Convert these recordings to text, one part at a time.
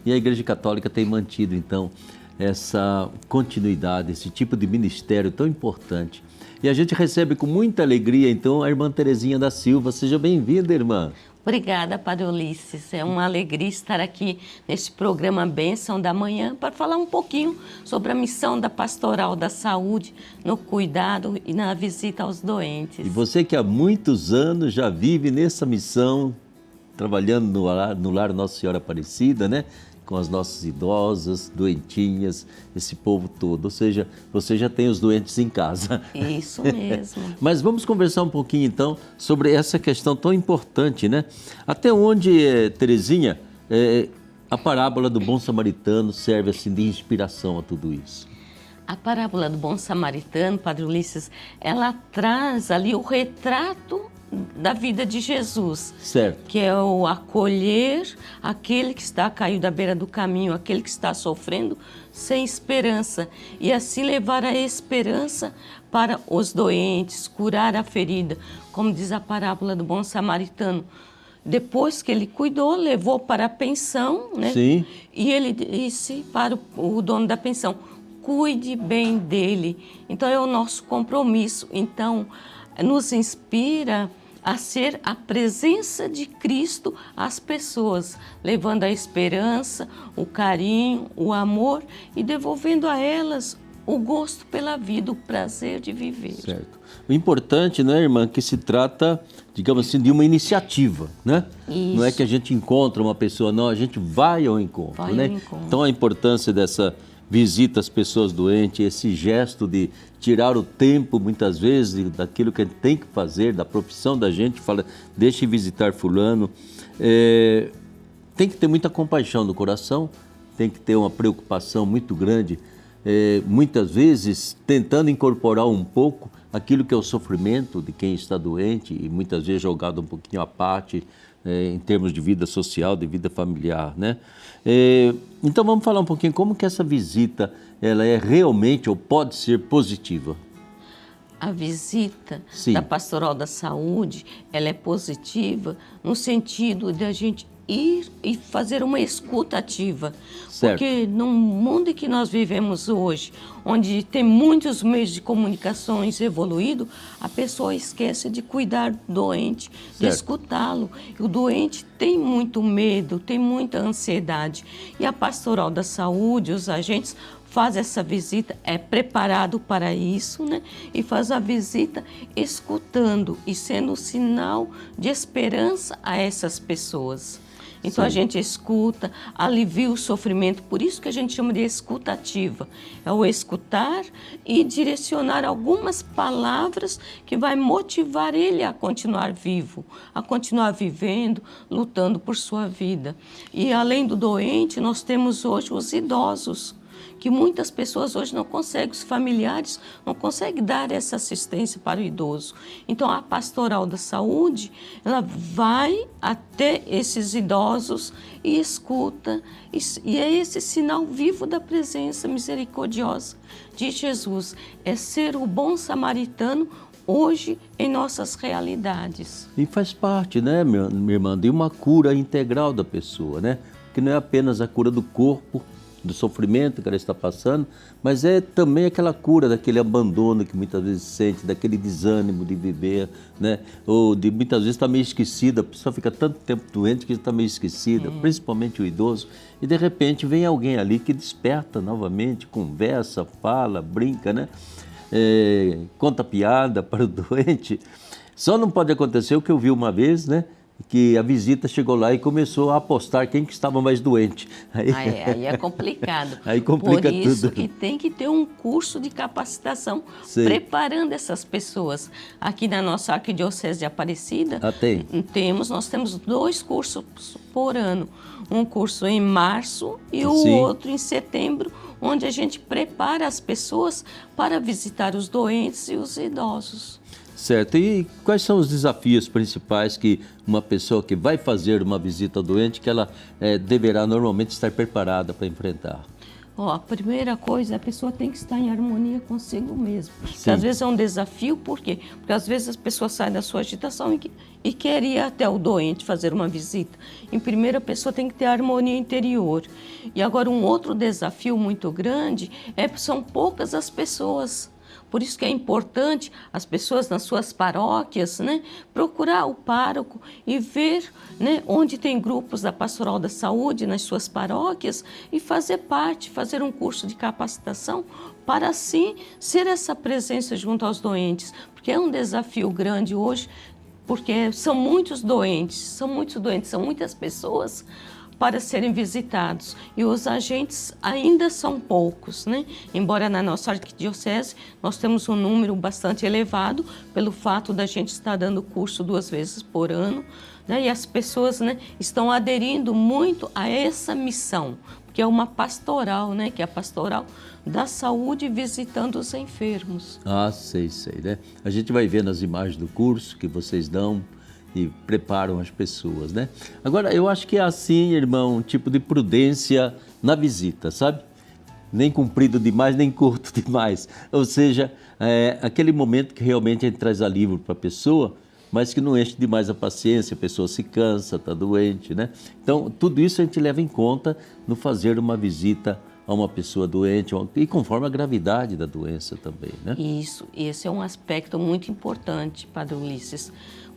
E a Igreja Católica tem mantido, então, essa continuidade, esse tipo de ministério tão importante. E a gente recebe com muita alegria, então, a irmã Terezinha da Silva. Seja bem-vinda, irmã. Obrigada, Padre Ulisses. É uma alegria estar aqui neste programa Bênção da Manhã para falar um pouquinho sobre a missão da Pastoral da Saúde no cuidado e na visita aos doentes. E você que há muitos anos já vive nessa missão, trabalhando no lar Nossa Senhora Aparecida, né? Com as nossas idosas, doentinhas, esse povo todo. Ou seja, você já tem os doentes em casa. Isso mesmo. Mas vamos conversar um pouquinho, então, sobre essa questão tão importante, né? Até onde, Terezinha, a parábola do bom samaritano serve, assim, de inspiração a tudo isso? A parábola do bom samaritano, Padre Ulisses, ela traz ali o retrato da vida de Jesus, certo, que é o acolher aquele que está caído à beira do caminho, aquele que está sofrendo sem esperança, e assim levar a esperança para os doentes, curar a ferida, como diz a parábola do bom samaritano. Depois que ele cuidou, levou para a pensão, né? Sim. E ele disse para o dono da pensão: cuide bem dele. Então é o nosso compromisso. Então nos inspira a ser a presença de Cristo às pessoas, levando a esperança, o carinho, o amor e devolvendo a elas o gosto pela vida, o prazer de viver. Certo. O importante, né, irmã, que se trata, digamos assim, de uma iniciativa, né? Isso. Não é que a gente encontra uma pessoa, não, a gente vai ao encontro, Vai né? ao encontro. Então a importância dessa visita às pessoas doentes, esse gesto de tirar o tempo, muitas vezes, daquilo que a gente tem que fazer, da profissão da gente, fala, deixe visitar fulano. Tem que ter muita compaixão no coração, tem que ter uma preocupação muito grande, muitas vezes tentando incorporar um pouco aquilo que é o sofrimento de quem está doente e muitas vezes jogado um pouquinho à parte, em termos de vida social, de vida familiar, né? Então vamos falar um pouquinho como que essa visita ela é realmente ou pode ser positiva. A visita Sim. da Pastoral da Saúde, ela é positiva no sentido de a gente ir e fazer uma escuta ativa. Certo. Porque no mundo em que nós vivemos hoje, onde tem muitos meios de comunicações evoluídos, a pessoa esquece de cuidar do doente, de escutá-lo. O doente tem muito medo, tem muita ansiedade. E a Pastoral da Saúde, os agentes, faz essa visita, é preparado para isso, né? E faz a visita escutando e sendo um sinal de esperança a essas pessoas. Então, a gente escuta, alivia o sofrimento, por isso que a gente chama de escuta ativa. É o escutar e direcionar algumas palavras que vai motivar ele a continuar vivo, a continuar vivendo, lutando por sua vida. E além do doente, nós temos hoje os idosos, que muitas pessoas hoje não conseguem, os familiares não conseguem dar essa assistência para o idoso. Então, a Pastoral da Saúde, ela vai até esses idosos e escuta, e é esse sinal vivo da presença misericordiosa de Jesus, é ser o bom samaritano hoje em nossas realidades. E faz parte, né, minha irmã, de uma cura integral da pessoa, né? Que não é apenas a cura do corpo, do sofrimento que ela está passando, mas é também aquela cura daquele abandono que muitas vezes sente, daquele desânimo de viver, né? Ou de muitas vezes estar meio esquecida, a pessoa fica tanto tempo doente que está meio esquecida, principalmente o idoso, e de repente vem alguém ali que desperta novamente, conversa, fala, brinca, né? Conta piada para o doente. Só não pode acontecer o que eu vi uma vez, né? Que a visita chegou lá e começou a apostar quem que estava mais doente. Aí é complicado. Aí complica Por isso tudo. que tem que ter um curso de capacitação, Sei. preparando essas pessoas. Aqui na nossa Arquidiocese de Aparecida, nós temos 2 cursos por ano. Um curso em março e o outro em setembro, onde a gente prepara as pessoas para visitar os doentes e os idosos. Certo. E quais são os desafios principais que uma pessoa que vai fazer uma visita ao doente, que ela deverá normalmente estar preparada para enfrentar? Ó, a primeira coisa, a pessoa tem que estar em harmonia consigo mesmo. Que às vezes é um desafio, por quê? Porque às vezes as pessoas saem da sua agitação e querem ir até o doente fazer uma visita. Em primeiro, a pessoa tem que ter harmonia interior. E agora, um outro desafio muito grande são poucas as pessoas. Por isso que é importante as pessoas nas suas paróquias, né, procurar o pároco e ver, né, onde tem grupos da Pastoral da Saúde nas suas paróquias e fazer parte, fazer um curso de capacitação para assim ser essa presença junto aos doentes. Porque é um desafio grande hoje, porque são muitos doentes, são muitas pessoas para serem visitados. E os agentes ainda são poucos, né? Embora na nossa arquidiocese nós temos um número bastante elevado, pelo fato da gente estar dando curso 2 vezes por ano, né? E as pessoas, né, estão aderindo muito a essa missão, que é uma pastoral, né? Que é a pastoral da saúde visitando os enfermos. Ah, sei, né? A gente vai ver nas imagens do curso que vocês dão e preparam as pessoas, né? Agora, eu acho que é assim, irmão, um tipo de prudência na visita, sabe? Nem comprido demais, nem curto demais. Ou seja, aquele momento que realmente a gente traz alívio para a pessoa, mas que não enche demais a paciência, a pessoa se cansa, está doente, né? Então, tudo isso a gente leva em conta no fazer uma visita a uma pessoa doente, e conforme a gravidade da doença também, né? Isso, esse é um aspecto muito importante, Padre Ulisses,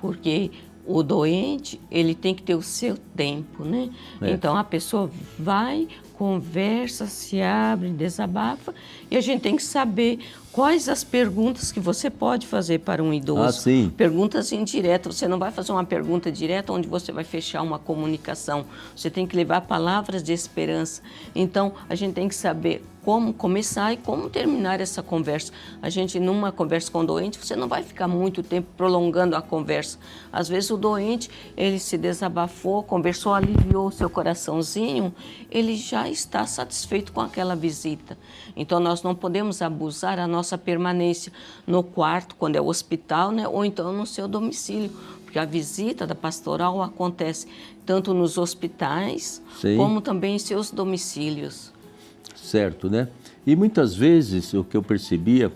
porque o doente, ele tem que ter o seu tempo, né? Então, a pessoa vai, conversa, se abre, desabafa, e a gente tem que saber quais as perguntas que você pode fazer para um idoso. Ah, sim. Perguntas indiretas. Você não vai fazer uma pergunta direta onde você vai fechar uma comunicação. Você tem que levar palavras de esperança. Então, a gente tem que saber como começar e como terminar essa conversa. A gente, numa conversa com o doente, você não vai ficar muito tempo prolongando a conversa. Às vezes o doente, ele se desabafou, conversou, aliviou o seu coraçãozinho, ele já está satisfeito com aquela visita. Então, nós não podemos abusar a nossa permanência no quarto, quando é o hospital, né? Ou então no seu domicílio, porque a visita da pastoral acontece tanto nos hospitais, sim, como também em seus domicílios. Certo, né? E muitas vezes o que eu percebia,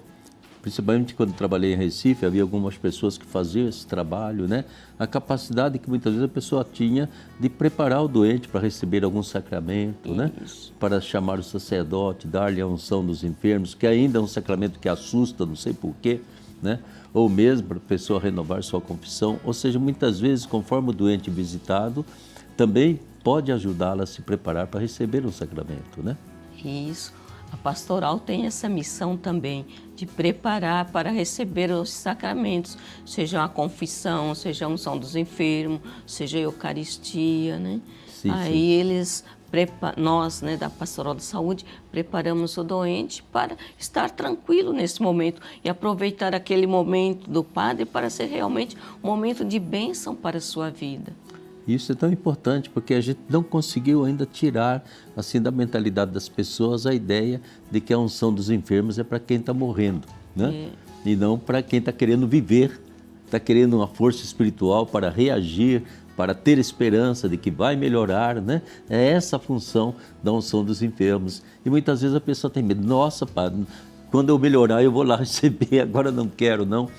principalmente quando trabalhei em Recife, havia algumas pessoas que faziam esse trabalho, né? A capacidade que muitas vezes a pessoa tinha de preparar o doente para receber algum sacramento, Isso, né? Para chamar o sacerdote, dar-lhe a unção dos enfermos, que ainda é um sacramento que assusta, não sei porquê, né? Ou mesmo para a pessoa renovar sua confissão. Ou seja, muitas vezes, conforme o doente visitado, também pode ajudá-la a se preparar para receber um sacramento, né? Isso. A pastoral tem essa missão também de preparar para receber os sacramentos, seja a confissão, seja a unção dos enfermos, seja a Eucaristia, né? Sim, aí sim. Nós, né, da Pastoral da Saúde, preparamos o doente para estar tranquilo nesse momento e aproveitar aquele momento do padre para ser realmente um momento de bênção para a sua vida. Isso é tão importante porque a gente não conseguiu ainda tirar assim da mentalidade das pessoas a ideia de que a unção dos enfermos é para quem está morrendo, né? E não para quem está querendo viver, está querendo uma força espiritual para reagir, para ter esperança de que vai melhorar, né? É essa a função da unção dos enfermos. E muitas vezes a pessoa tem medo. Nossa, padre, quando eu melhorar eu vou lá receber, agora não quero, não.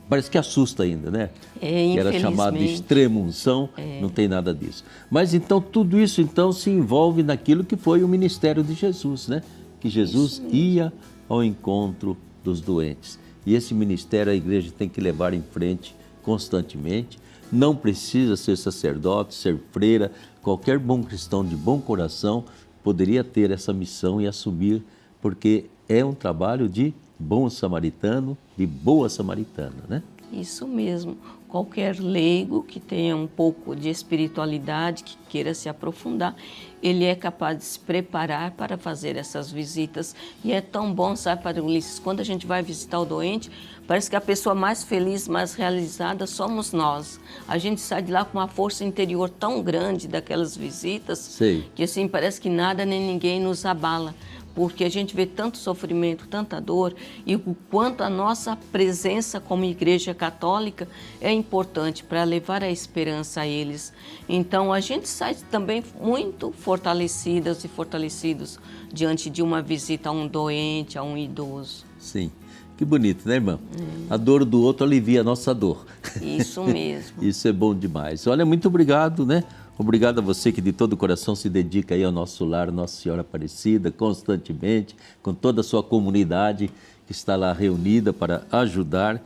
Parece que assusta ainda, né? Que era chamado de extrema unção, não tem nada disso. Mas então tudo isso então se envolve naquilo que foi o ministério de Jesus, né? Que Jesus ia ao encontro dos doentes. E esse ministério a igreja tem que levar em frente constantemente. Não precisa ser sacerdote, ser freira. Qualquer bom cristão de bom coração poderia ter essa missão e assumir, porque é um trabalho de bom samaritano, de boa samaritana, né? Isso mesmo. Qualquer leigo que tenha um pouco de espiritualidade, que queira se aprofundar, ele é capaz de se preparar para fazer essas visitas. E é tão bom, sabe, Padre Ulisses, quando a gente vai visitar o doente, parece que a pessoa mais feliz, mais realizada somos nós. A gente sai de lá com uma força interior tão grande daquelas visitas, Sei. que assim parece que nada nem ninguém nos abala. Porque a gente vê tanto sofrimento, tanta dor, e o quanto a nossa presença como Igreja Católica é importante para levar a esperança a eles. Então, a gente sai também muito fortalecidas e fortalecidos diante de uma visita a um doente, a um idoso. Sim. Que bonito, né, irmã? A dor do outro alivia a nossa dor. Isso mesmo. Isso é bom demais. Olha, muito obrigado, né? Obrigado a você que de todo o coração se dedica aí ao nosso lar, Nossa Senhora Aparecida, constantemente, com toda a sua comunidade que está lá reunida para ajudar.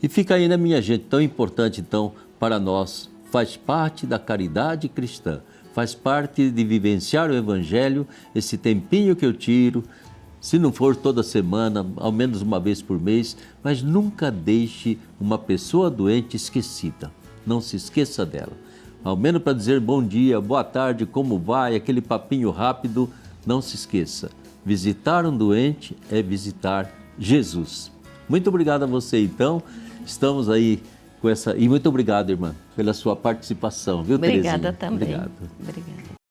E fica aí, né, minha gente, tão importante, então, para nós, faz parte da caridade cristã, faz parte de vivenciar o Evangelho, esse tempinho que eu tiro, se não for toda semana, ao menos uma vez por mês, mas nunca deixe uma pessoa doente esquecida. Não se esqueça dela. Ao menos para dizer bom dia, boa tarde, como vai, aquele papinho rápido, não se esqueça. Visitar um doente é visitar Jesus. Muito obrigado a você, então. Estamos aí com essa... E muito obrigado, irmã, pela sua participação, viu, Terezinha? Obrigada também. Obrigado. Obrigada.